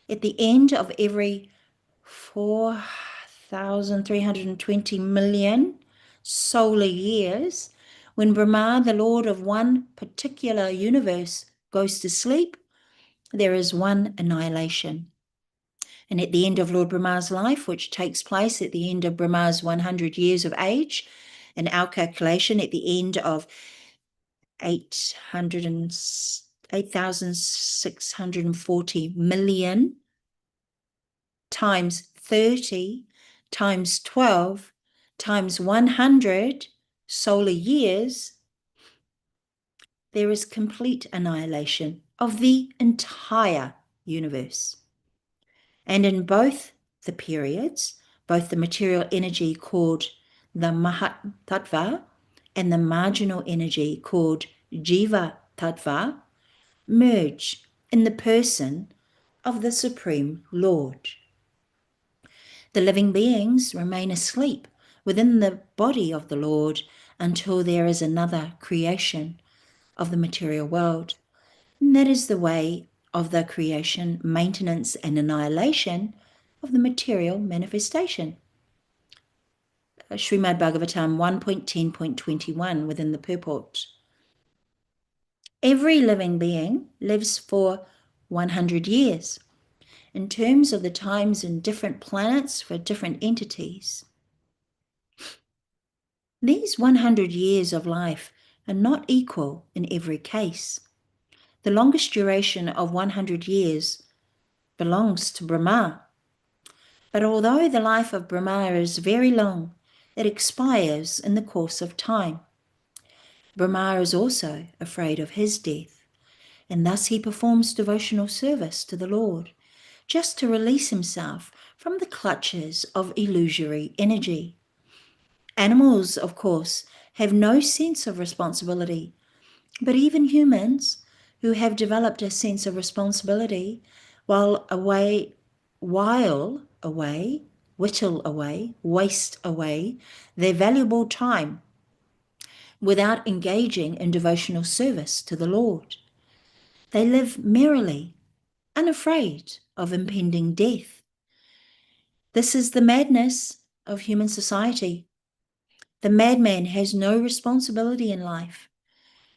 At the end of every 4,320 million solar years, when Brahma, the Lord of one particular universe, goes to sleep, there is one annihilation. And at the end of Lord Brahma's life, which takes place at the end of Brahma's 100 years of age, in our calculation, at the end of 8,640 million times 30 times 12 times 100 solar years, there is complete annihilation of the entire universe. And in both the periods, both the material energy called the Mahat Tattva and the marginal energy called Jiva Tattva merge in the person of the Supreme Lord. The living beings remain asleep within the body of the Lord until there is another creation of the material world. And that is the way of the creation, maintenance, and annihilation of the material manifestation. Śrīmad-Bhāgavatam 1.10.21 within the purport. Every living being lives for 100 years. In terms of the times in different planets for different entities, these 100 years of life are not equal in every case. The longest duration of 100 years belongs to Brahma. But although the life of Brahma is very long, it expires in the course of time. Brahma is also afraid of his death, and thus he performs devotional service to the Lord, just to release himself from the clutches of illusory energy. Animals, of course, have no sense of responsibility, but even humans who have developed a sense of responsibility while waste away their valuable time without engaging in devotional service to the Lord. They live merrily, unafraid of impending death. This is the madness of human society. The madman has no responsibility in life.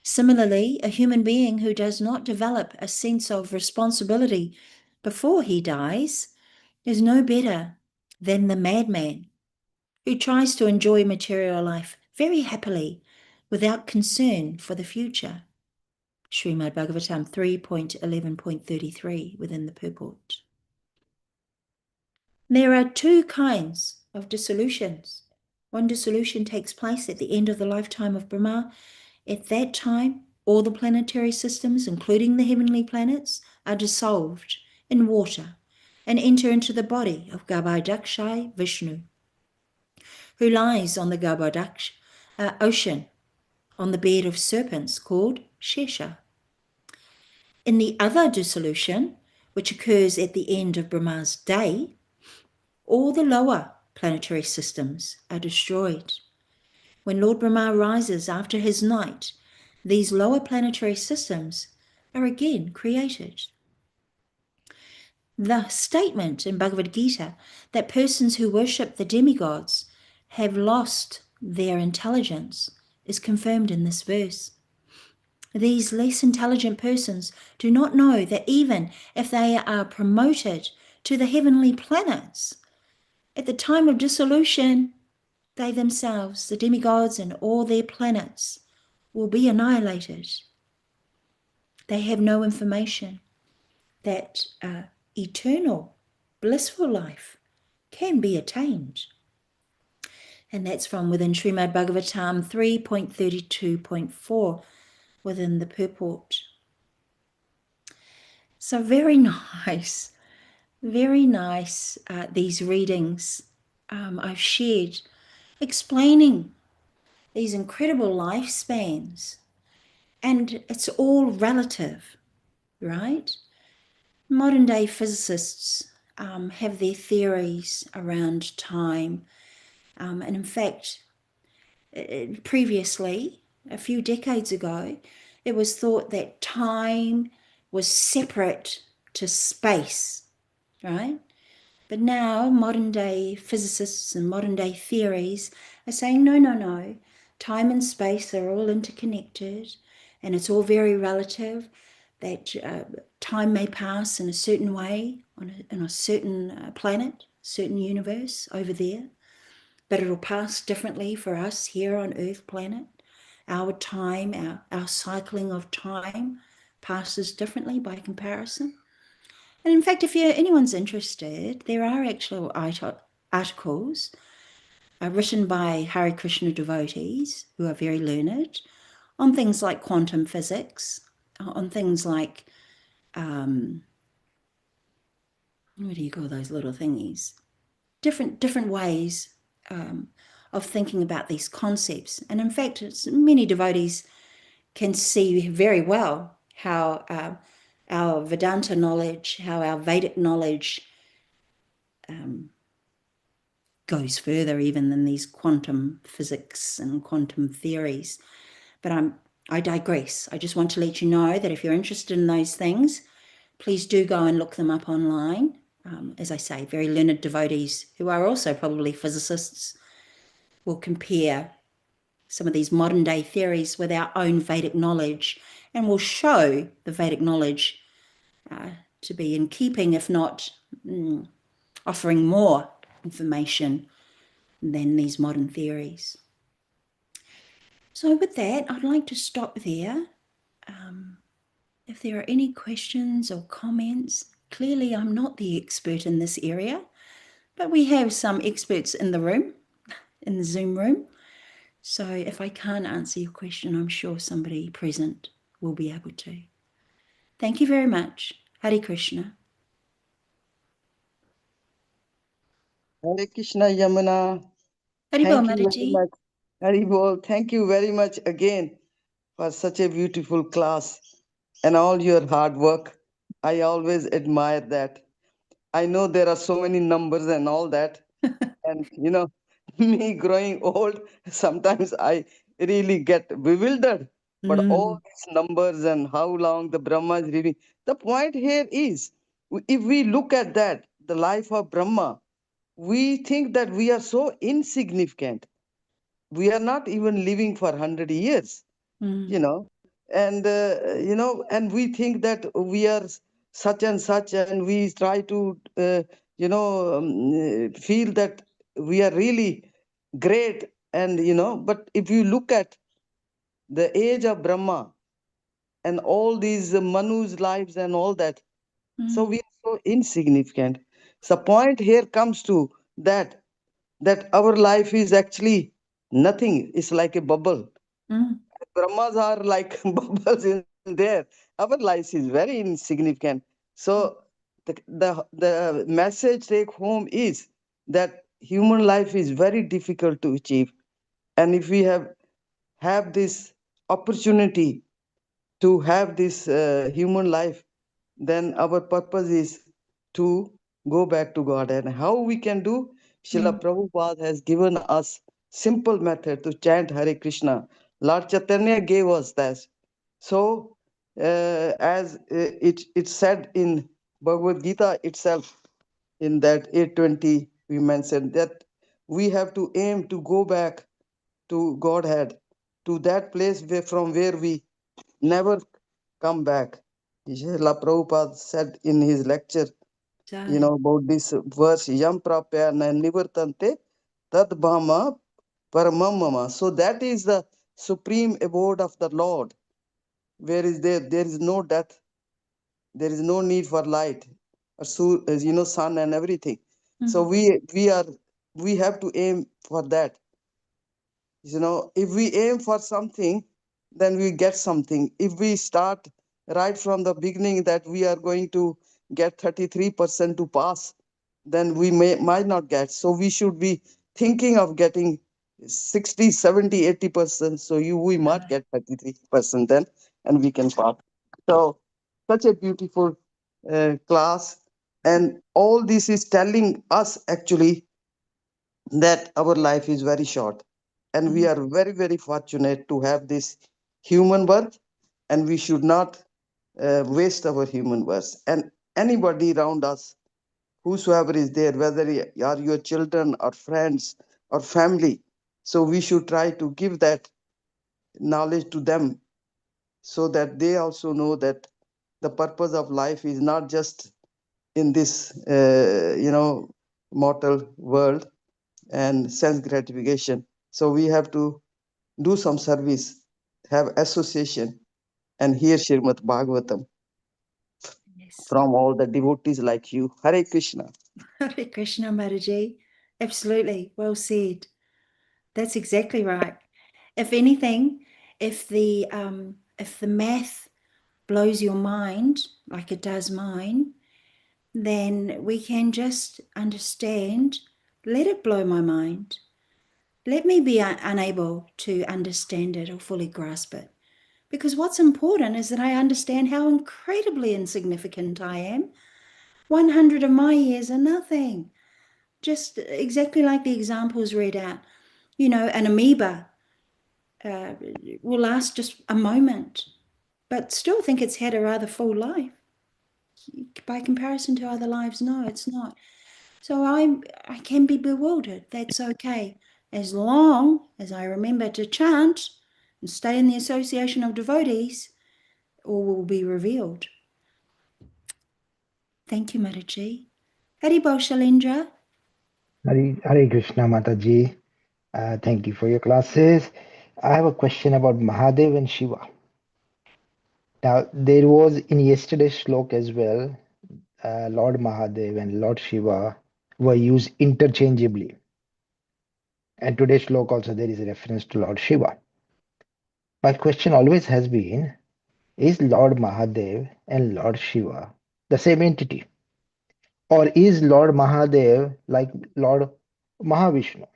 Similarly, a human being who does not develop a sense of responsibility before he dies is no better than the madman who tries to enjoy material life very happily without concern for the future. Śrīmad-Bhāgavatam 3.11.33 within the purport. There are two kinds of dissolutions. One dissolution takes place at the end of the lifetime of Brahma. At that time, all the planetary systems, including the heavenly planets, are dissolved in water and enter into the body of Garbhodakshai Vishnu, who lies on the Garbhodaksh ocean on the bed of serpents called Shesha. In the other dissolution, which occurs at the end of Brahma's day, all the lower planetary systems are destroyed. When Lord Brahma rises after his night, these lower planetary systems are again created. The statement in Bhagavad Gita that persons who worship the demigods have lost their intelligence is confirmed in this verse. These less intelligent persons do not know that even if they are promoted to the heavenly planets, at the time of dissolution, they themselves, the demigods and all their planets, will be annihilated. They have no information that eternal, blissful life can be attained. And that's from within Śrīmad-Bhāgavatam 3.32.4 within the purport. So very nice, these readings I've shared, explaining these incredible lifespans. And it's all relative, right? Modern day physicists have their theories around time. And in fact, previously, a few decades ago, it was thought that time was separate to space, right? But now modern day physicists and modern day theories are saying, no. Time and space are all interconnected and it's all very relative, that time may pass in a certain way in a certain planet, certain universe over there, but it'll pass differently for us here on Earth planet. Our time, our cycling of time passes differently by comparison. And in fact, if anyone's interested, there are actual articles written by Hare Krishna devotees who are very learned on things like quantum physics, on things like, what do you call those little thingies? Different ways of thinking about these concepts. And in fact, many devotees can see very well how our Vedanta knowledge, how our Vedic knowledge goes further even than these quantum physics and quantum theories. But I digress. I just want to let you know that if you're interested in those things, please do go and look them up online. As I say, very learned devotees who are also probably physicists will compare some of these modern day theories with our own Vedic knowledge and will show the Vedic knowledge to be in keeping, if not offering more information than these modern theories. So with that, I'd like to stop there. If there are any questions or comments, clearly I'm not the expert in this area, but we have some experts in the room, in the Zoom room. So if I can't answer your question, I'm sure somebody present will be able to. Thank you very much. Hare Krishna. Hare Krishna, Jamuna. Haribol, Thank you very Mataji. much. Haribol, thank you very much again for such a beautiful class and all your hard work. I always admire that. I know there are so many numbers and all that. And, me growing old, sometimes I really get bewildered. But all these numbers and how long the Brahma is living. The point here is, if we look at that, the life of Brahma, we think that we are so insignificant. We are not even living for 100 years, and and we think that we are such and such, and we try to feel that we are really great. And but if you look at the age of Brahma and all these Manu's lives and all that, so we are so insignificant. So point here comes to that our life is actually nothing. It's like a bubble. Brahmas are like bubbles in there. Our life is very insignificant. So the message take home is that human life is very difficult to achieve. And if we have this opportunity to have this human life, then our purpose is to go back to God. And how we can do? Srila Prabhupada has given us simple method to chant Hare Krishna. Lord Chaitanya gave us that. So, as it said in Bhagavad Gita itself, in that 820, we mentioned that we have to aim to go back to Godhead, to that place from where we never come back. Srila Prabhupada said in his lecture, about this verse, Yam prapya na nivartante tad bhama paramamama. So that is the supreme abode of the Lord. Where is there is no death, there is no need for light, sun and everything. So we have to aim for that. If we aim for something, then we get something. If we start right from the beginning that we are going to get 33% to pass, then we might not get. So we should be thinking of getting 60, 70, 80%. So we might get 33% then, and we can pass. So such a beautiful class, and all this is telling us actually that our life is very short, and we are very, very fortunate to have this human birth, and we should not waste our human birth. And anybody around us, whosoever is there, whether you are your children or friends or family, so we should try to give that knowledge to them, so that they also know that the purpose of life is not just in this mortal world and sense gratification. So we have to do some service, have association, and hear Śrīmad-Bhāgavatam Yes. from all the devotees like you. Hare Krishna. Hare Krishna, Mataji. Absolutely. Well said. That's exactly right. If anything, if the math blows your mind like it does mine, then we can just understand, let it blow my mind. Let me be unable to understand it or fully grasp it. Because what's important is that I understand how incredibly insignificant I am. 100 of my years are nothing. Just exactly like the examples read out. You know, an amoeba will last just a moment, but still think it's had a rather full life. By comparison to other lives, no, it's not. So I can be bewildered. That's okay. As long as I remember to chant and stay in the association of devotees, all will be revealed. Thank you, Mataji. Haribol Shalendra. Hare Krishna, Mataji. Thank you for your classes. I have a question about Mahadev and Shiva. Now, there was in yesterday's slok as well, Lord Mahadev and Lord Shiva were used interchangeably. And today's slok also there is a reference to Lord Shiva. My question always has been, is Lord Mahadev and Lord Shiva the same entity? Or is Lord Mahadev like Lord Mahavishnu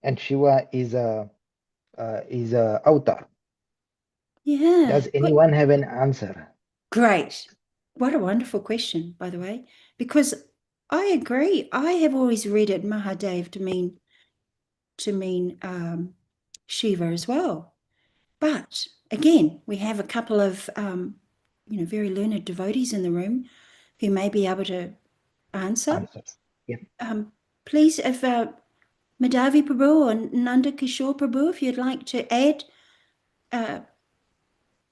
and Shiva is a avatar? Yeah. Does anyone have an answer? Great. What a wonderful question, by the way, because I agree. I have always read it Mahadev to mean Shiva as well. But again, we have a couple of very learned devotees in the room who may be able to answer. Yeah. Please, if Madhavi Prabhu or Nanda Kishore Prabhu, if you'd like to add,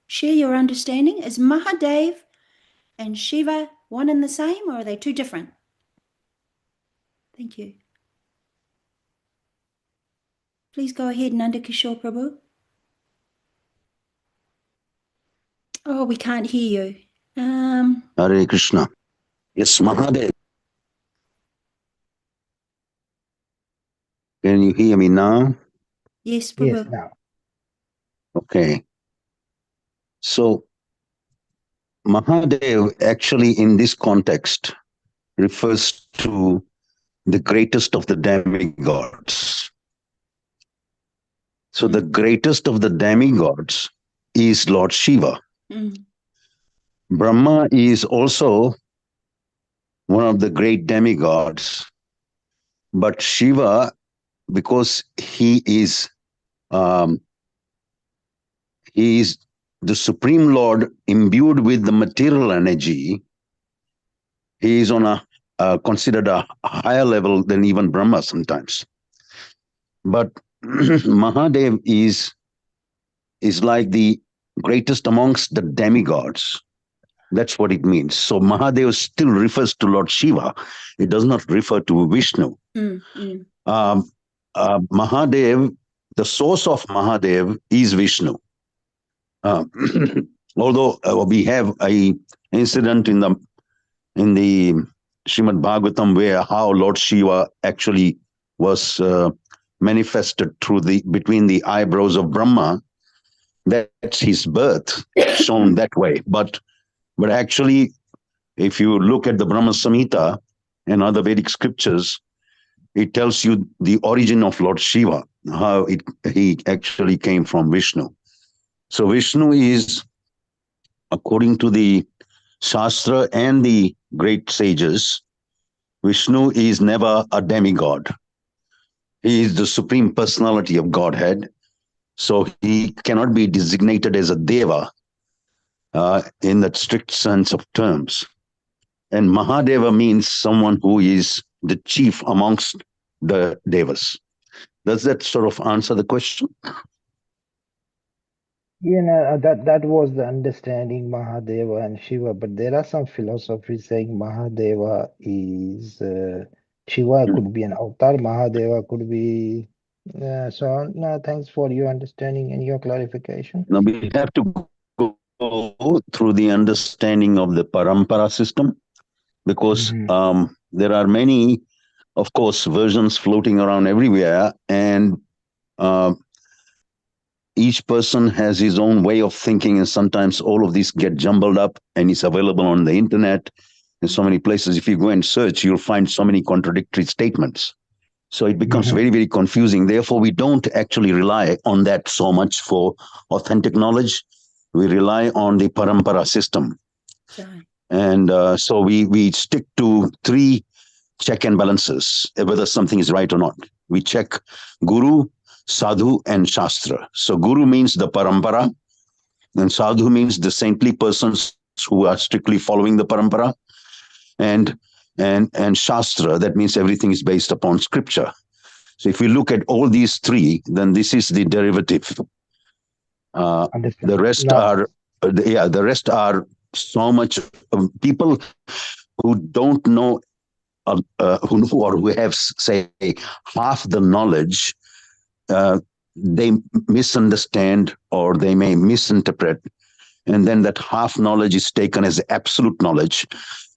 share your understanding. Is Mahadev and Shiva one and the same, or are they two different? Thank you. Please go ahead, Nanda Kishore Prabhu. Oh, we can't hear you. Hare Krishna. Yes, Mahadev. Can you hear me now? Yes, Prabhu. Yes, now. Okay. So, Mahadev actually in this context refers to the greatest of the demigods. So, the greatest of the demigods is Lord Shiva. Brahma is also one of the great demigods, but Shiva, because he is the Supreme Lord imbued with the material energy, he is on considered a higher level than even Brahma sometimes. But Mahadev is like the greatest amongst the demigods. That's what it means. So Mahadev still refers to Lord Shiva. It does not refer to Vishnu. Mahadev, the source of Mahadev is Vishnu. Although we have a incident in the Śrīmad-Bhāgavatam where how Lord Shiva actually was manifested between the eyebrows of Brahma. That's his birth shown that way. But actually, if you look at the Brahma Samhita and other Vedic scriptures, it tells you the origin of Lord Shiva, how he actually came from Vishnu. So Vishnu is, according to the Shastra and the great sages, Vishnu is never a demigod. He is the supreme personality of Godhead. So he cannot be designated as a deva in that strict sense of terms. And Mahadeva means someone who is the chief amongst the devas. Does that sort of answer the question? That was the understanding Mahadeva and Shiva, but there are some philosophies saying Mahadeva is Shiva could be an avatar, Mahadeva could be so. No, thanks for your understanding and your clarification. Now we have to go through the understanding of the parampara system, because there are many, of course, versions floating around everywhere, and each person has his own way of thinking, and sometimes all of these get jumbled up, and it's available on the internet in so many places. If you go and search, you'll find so many contradictory statements. So it becomes very, very confusing. Therefore, we don't actually rely on that so much for authentic knowledge. We rely on the parampara system. Sorry. And so we stick to 3 check and balances, whether something is right or not. We check Guru, Sadhu, and Shastra. So Guru means the parampara, and Sadhu means the saintly persons who are strictly following the parampara, and Shastra, that means everything is based upon scripture. So if we look at all these 3, then this is the derivative. The rest are so much people who don't know, who have, say, half the knowledge. They misunderstand or they may misinterpret, and then that half knowledge is taken as absolute knowledge,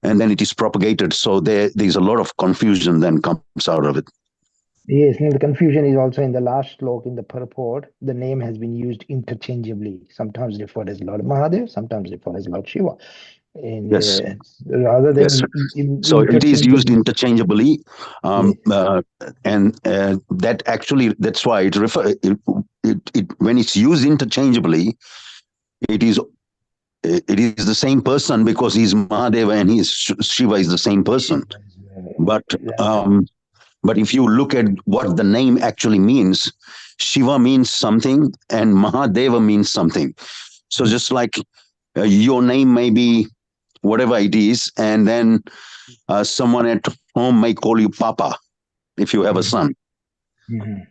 and then it is propagated. So there's a lot of confusion then comes out of it. Yes, and the confusion is also in the last slok in the purport. The name has been used interchangeably, sometimes referred as Lord Mahadev, sometimes referred as Lord Shiva. And Yes. Rather than so it is used interchangeably, yes. And that actually, that's why it when it's used interchangeably, it is the same person, because he's Mahadeva and Shiva is the same person. But if you look at what the name actually means, Shiva means something and Mahadeva means something. So just like your name may be whatever it is, and then someone at home may call you Papa if you have a son,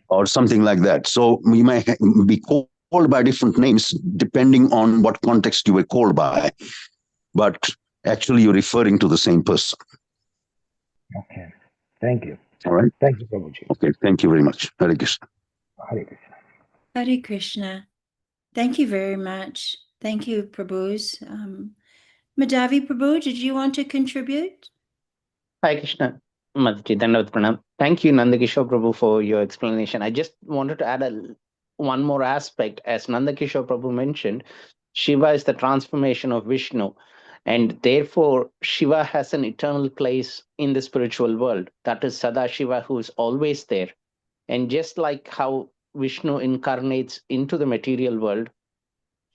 or something like that. So we may be called by different names depending on what context you were called by, but actually you're referring to the same person. Okay, thank you. All right. Thank you, Prabhuji. Okay, thank you very much. Hare Krishna. Hare Krishna. Hare Krishna. Thank you very much. Thank you, Prabhus. Mataji Prabhu, did you want to contribute? Hi, Krishna. Mataji, Dandavat Pranam. Thank you, Nandakishore Prabhu, for your explanation. I just wanted to add one more aspect. As Nandakishore Prabhu mentioned, Shiva is the transformation of Vishnu, and therefore Shiva has an eternal place in the spiritual world. That is Sada Shiva, who is always there. And just like how Vishnu incarnates into the material world,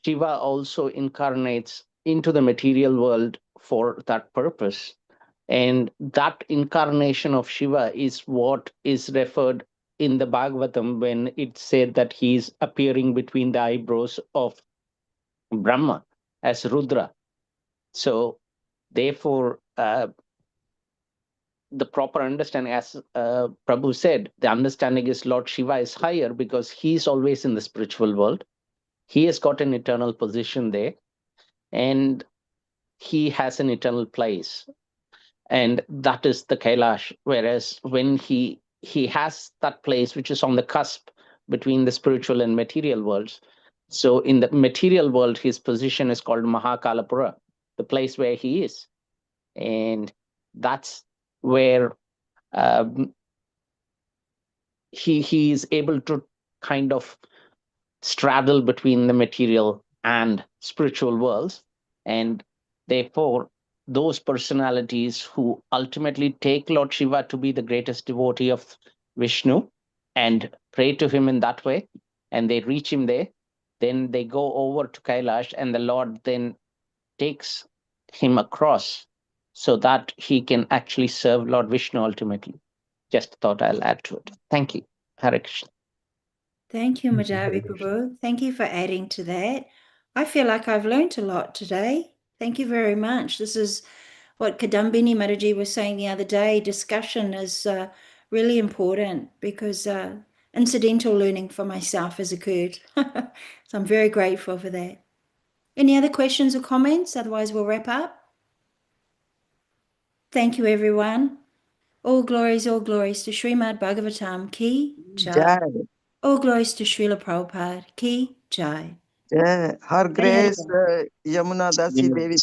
Shiva also incarnates into the material world for that purpose. And that incarnation of Shiva is what is referred in the Bhagavatam when it said that he is appearing between the eyebrows of Brahma as Rudra. So therefore, the proper understanding, as Prabhu said, the understanding is Lord Shiva is higher because he's always in the spiritual world. He has got an eternal position there, and he has an eternal place. And that is the Kailash. Whereas when he has that place which is on the cusp between the spiritual and material worlds. So in the material world, his position is called Mahakalapura, the place where he is. And that's where he is able to kind of straddle between the material and spiritual worlds. And therefore, those personalities who ultimately take Lord Shiva to be the greatest devotee of Vishnu and pray to him in that way, and they reach him there, then they go over to Kailash, and the Lord then takes him across so that he can actually serve Lord Vishnu ultimately. Just thought I'll add to it. Thank you. Hare Krishna. Thank you, Thank you, Hare Mataji Krishna. Prabhu. Thank you for adding to that. I feel like I've learned a lot today. Thank you very much. This is what Kadambini Mataji was saying the other day. Discussion is really important because incidental learning for myself has occurred. So I'm very grateful for that. Any other questions or comments? Otherwise, we'll wrap up. Thank you, everyone. All glories to Śrīmad-Bhāgavatam ki jai. Jai. All glories to Srila Prabhupada ki jai. Jai. Her Hare Hare Grace Yamuna Dasi Devi